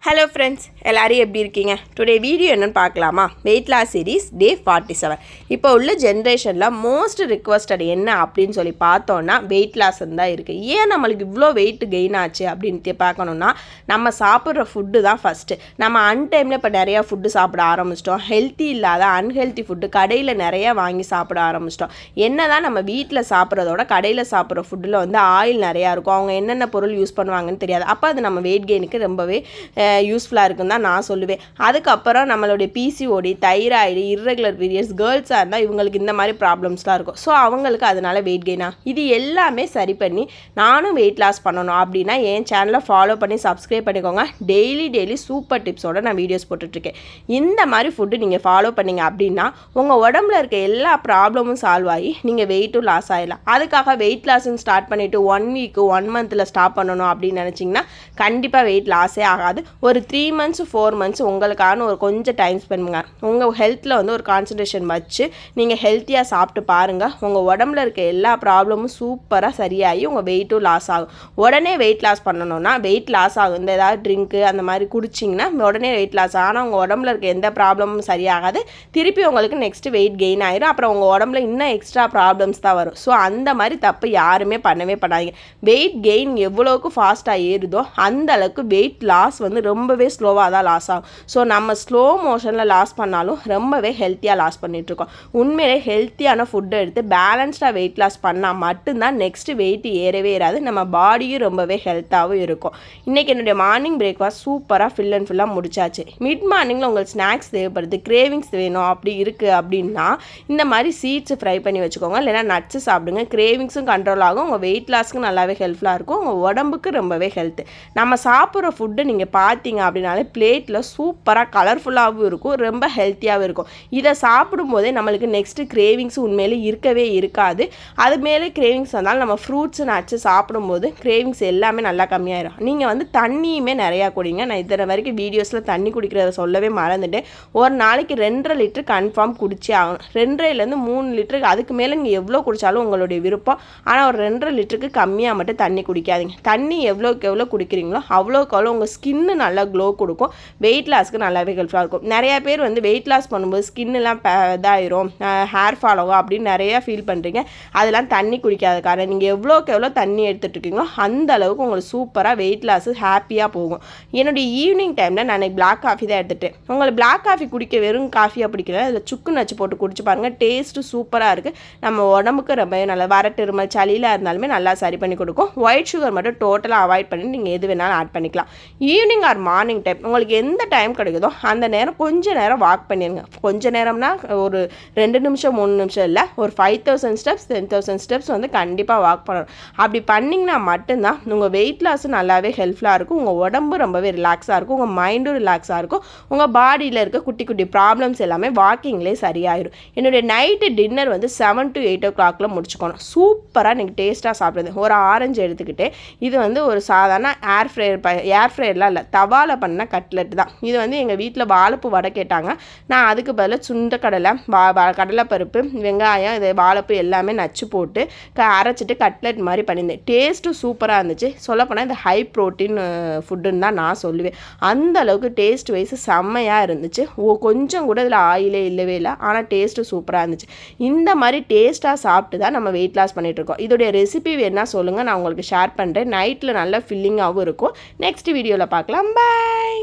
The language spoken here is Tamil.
ஹலோ ஃப்ரெண்ட்ஸ், எல்லோரும் எப்படி இருக்கீங்க? டுடே வீடியோ என்னென்னு பார்க்கலாமா? Weight loss series day 47. இப்போ உள்ள ஜென்ரேஷனில் மோஸ்ட் ரிக்வஸ்டட் என்ன அப்படின்னு சொல்லி பார்த்தோன்னா வெயிட் லாஸ் தான் இருக்குது. ஏன் நம்மளுக்கு இவ்வளோ வெயிட் கெயின் ஆச்சு அப்படின்னு பார்க்கணுன்னா நம்ம சாப்பிட்ற ஃபுட்டு தான் ஃபஸ்ட்டு. நம்ம அன்டைமில் இப்போ நிறையா ஃபுட்டு சாப்பிட ஆரம்பிச்சிட்டோம். ஹெல்த்தி இல்லாத அன்ஹெல்த்தி ஃபுட்டு கடையில் நிறையா வாங்கி சாப்பிட ஆரம்பிச்சிட்டோம். என்ன தான் நம்ம வீட்டில் சாப்பிட்றதோட கடையில் சாப்பிட்ற ஃபுட்டில் வந்து ஆயில் நிறையா இருக்கும். அவங்க என்னென்ன பொருள் யூஸ் பண்ணுவாங்கன்னு தெரியாது. அப்போ அது நம்ம வெயிட் கெயினுக்கு ரொம்பவே யூஸ்ஃபுல்லாக இருக்குன்னு தான் நான் சொல்லுவேன். அதுக்கப்புறம் நம்மளுடைய பிசிஓடி, தைராய்டு, இர்ரெகுலர் பீரியட்ஸ், கேர்ள்ஸாக இருந்தால் இவங்களுக்கு இந்த மாதிரி ப்ராப்ளம்ஸ்லாம் இருக்கும். ஸோ அவங்களுக்கு அதனால் வெயிட் கெயினா இது எல்லாமே சரி பண்ணி நானும் வெயிட் லாஸ் பண்ணணும் அப்படின்னா என் சேனலை ஃபாலோ பண்ணி சப்ஸ்கிரைப் பண்ணிக்கோங்க. டெய்லி சூப்பர் டிப்ஸோடு நான் வீடியோஸ் போட்டுட்ருக்கேன். இந்த மாதிரி ஃபுட்டு நீங்கள் ஃபாலோ பண்ணிங்க அப்படின்னா உங்கள் உடம்புல இருக்க எல்லா ப்ராப்ளமும் சால்வ் ஆகி நீங்கள் வெயிட்டும் லாஸ் ஆகிடலாம். அதுக்காக வெயிட் லாஸ்ன்னு ஸ்டார்ட் பண்ணிவிட்டு 1 வீக் 1 மந்தில் ஸ்டாப் பண்ணணும் அப்படின்னு நினச்சிங்கன்னா கண்டிப்பாக வெயிட் லாஸே ஆகாது. ஒரு 3 months 4 months உங்களுக்கான ஒரு கொஞ்சம் டைம் ஸ்பெண்ட் பண்ணுங்க. உங்கள் ஹெல்த்தில் வந்து ஒரு கான்சன்ட்ரேஷன் வச்சு நீங்கள் ஹெல்த்தியாக சாப்பிட்டு பாருங்கள். உங்கள் உடம்புல இருக்க எல்லா ப்ராப்ளமும் சூப்பராக சரியாகி உங்கள் வெயிட்டும் லாஸ் ஆகும். உடனே வெயிட் லாஸ் பண்ணணும்னா வெயிட் லாஸ் ஆகும். இந்த ஏதாவது ட்ரிங்க்கு அந்த மாதிரி குடிச்சிங்கன்னா உடனே வெயிட் லாஸ் ஆகும். ஆனால் உங்கள் உடம்புல இருக்க எந்த ப்ராப்ளமும் சரியாகாது. திருப்பி உங்களுக்கு நெக்ஸ்ட் வெயிட் கெயின் ஆயிரும். அப்புறம் உங்கள் உடம்புல இன்னும் எக்ஸ்ட்ரா ப்ராப்ளம்ஸ் தான் வரும். ஸோ அந்த மாதிரி தப்பு யாருமே பண்ணவே பண்ணாதீங்க. வெயிட் கெயின் எவ்வளோக்கு ஃபாஸ்ட்டாக ஏறுதோ அந்த அளவுக்கு வெயிட் லாஸ் வந்து ரொம்பவே ஸ்லோவாக தான் லாஸ் ஆகும். ஸோ நம்ம ஸ்லோ மோஷனில் லாஸ் பண்ணாலும் ரொம்பவே ஹெல்த்தியாக லாஸ் பண்ணிகிட்ருக்கோம். உண்மையிலே ஹெல்த்தியான ஃபுட்டை எடுத்து பேலன்ஸ்டாக வெயிட் லாஸ் பண்ணால் மட்டும்தான் நெக்ஸ்ட்டு வெயிட் ஏறவே ஏறாது. நம்ம பாடியும் ரொம்பவே ஹெல்த்தாகவும் இருக்கும். இன்றைக்கி என்னுடைய மார்னிங் பிரேக்ஃபாஸ்ட் சூப்பராக ஃபில் அண்ட் ஃபுல்லாக முடிச்சாச்சு. மிட் மார்னிங்கில் உங்களுக்கு ஸ்நாக்ஸ் தேவைப்படுது, கிரேவிங்ஸ் வேணும் அப்படி இருக்குது அப்படின்னா இந்த மாதிரி சீட்ஸ் ஃப்ரை பண்ணி வச்சுக்கோங்க. இல்லைனா நட்ஸு சாப்பிடுங்க. கிரேவிங்ஸும் கண்ட்ரோல் ஆகும். உங்கள் வெயிட் லாஸ்க்கு நல்லாவே ஹெல்ப்ஃபுல்லாக இருக்கும். உங்கள் உடம்புக்கு ரொம்பவே ஹெல்த்து. நம்ம சாப்பிட்ற ஃபுட்டு நீங்கள் பார்த்தீங்க அப்படின்னாலே பிளேட்டில் சூப்பராக கலர்ஃபுல்லாகவும் இருக்கும், ரொம்ப ஹெல்த்தியாகவும் இருக்கும். இதை சாப்பிடும்போதே நம்மளுக்கு நெக்ஸ்ட்டு கிரேவிங்ஸ் உண்மையிலே இருக்கவே இருக்காது. அது மேலே கிரேவிங்ஸ் வந்தாலும் நம்ம ஃப்ரூட்ஸு நட்ஸு சாப்பிடும்போது கிரேவிங்ஸ் எல்லாமே நல்லா கம்மியாயிடும். நீங்கள் வந்து தண்ணியுமே நிறையா குடிங்க. நான் இத்தனை வரைக்கும் வீடியோஸில் தண்ணி குடிக்கிறத சொல்லவே மறந்துட்டேன். ஒரு நாளைக்கு 2.5 லிட்டர் கன்ஃபார்ம் குடிச்சே ஆகணும். 2.5லேருந்து 3 லிட்டருக்கு அதுக்கு மேலே நீங்கள் எவ்வளோ குடித்தாலும் உங்களுடைய விருப்பம். ஆனால் ஒரு 2.5 லிட்டருக்கு கம்மியாக மட்டும் தண்ணி குடிக்காதீங்க. தண்ணி எவ்வளோக்கு எவ்வளோ குடிக்கிறீங்களோ அவ்வளோக்கு அவ்வளோ உங்கள் ஸ்கின்னு நல்லா க்ளோ கொடுக்கும். வெயிட் லாஸ்க்கு நல்லாவே ஹெல்ப்ஃபுல்லாக இருக்கும். நிறையா பேர் வந்து வெயிட் லாஸ் பண்ணும்போது ஸ்கின்னுலாம் இதாயிரும், ஹேர் ஃபால் ஆகும் அப்படின்னு நிறையா ஃபீல் பண்ணுறீங்க. அதெல்லாம் தண்ணி குடிக்காத காரணம். நீங்கள் எவ்வளோக்கு எவ்வளோ தண்ணி எடுத்துகிட்டு இருக்கீங்களோ அந்த அளவுக்கு உங்களுக்கு சூப்பராக வெயிட் லாஸ் ஹாப்பியாக போகும். என்னுடைய ஈவினிங் டைமில் நான் பிளாக் காஃபி தான் எடுத்துகிட்டேன். உங்களுக்கு பிளாக் காஃபி குடிக்க வெறும் காஃபியாக பிடிக்கல, அதில் சுக்கு நச்சு போட்டு குடிச்சு பாருங்கள். டேஸ்ட்டு சூப்பராக இருக்குது. நம்ம உடம்புக்கு ரொம்பவே நல்லா வரட்டிருமல் சளியில் இருந்தாலுமே நல்லா சரி பண்ணி கொடுக்கும். ஒயிட் சுகர் மட்டும் டோட்டலாக அவாய்ட் பண்ணி நீங்கள் எது வேணாலும் ஆட் பண்ணிக்கலாம். ஈவினிங் ஆர் மார்னிங் டைம் உங்களுக்கு எந்த டைம் கிடைக்குதோ அந்த நேரம் கொஞ்சம் நேரம் வாக் பண்ணிடுங்க. கொஞ்சம் நேரம்னா ஒரு 2 நிமிஷம் 3 நிமிஷம் இல்லை, ஒரு 5000 ஸ்டெப்ஸ் 10,000 ஸ்டெப்ஸ் வந்து கண்டிப்பாக வாக் பண்ணணும். அப்படி பண்ணிங்கன்னா மட்டும்தான் உங்கள் வெயிட் லாஸும் நல்லாவே ஹெல்ப்ஃபுல்லாக இருக்கும். உங்கள் உடம்பு ரொம்பவே ரிலாக்ஸாக இருக்கும். உங்கள் மைண்டும் ரிலாக்ஸாக இருக்கும். உங்கள் பாடியில் இருக்க குட்டி குட்டி ப்ராப்ளம்ஸ் எல்லாமே வாக்கிங்லேயே சரியாயிடும். என்னுடைய நைட்டு டின்னர் வந்து 7 to 8 o'clock முடிச்சுக்கணும். சூப்பராக நீங்கள் டேஸ்ட்டாக சாப்பிடுது. ஒரு ஆரஞ்சு எடுத்துக்கிட்டு இது வந்து ஒரு சாதாரண ஏர் ஃப்ரையர்லாம் இல்லை, தவாவில் பண்ண கட்லெட் தான். இது வந்து எங்கள் வீட்டில் வாழைப்பூ வடை கேட்டாங்க. நான் அதுக்கு பதிலாக சுண்டக்கடலை, கடலைப்பருப்பு, வெங்காயம், இது வாழைப்பூ எல்லாமே நச்சு போட்டு அரைச்சிட்டு கட்லெட் மாதிரி பண்ணியிருந்தேன். டேஸ்ட்டும் சூப்பராக இருந்துச்சு. சொல்லப்போனால் இது ஹை ப்ரோட்டீன் ஃபுட்டுன்னு தான் நான் சொல்லுவேன். அந்த அளவுக்கு டேஸ்ட் வைஸ் செம்மையாக இருந்துச்சு. கொஞ்சம் கூட இதில் ஆயிலே இல்லவே இல்லை. ஆனால் டேஸ்ட்டு சூப்பராக இருந்துச்சு. இந்த மாதிரி டேஸ்ட்டாக சாப்பிட்டு தான் நம்ம வெயிட் லாஸ் பண்ணிகிட்ருக்கோம். இதோடைய ரெசிபி வேணால் சொல்லுங்கள், நான் உங்களுக்கு ஷேர் பண்ணுறேன். நைட்டில் நல்லா ஃபில்லிங்காகவும் இருக்கும். நெக்ஸ்ட் வீடியோவில் பார்க்கலாம். பாய்.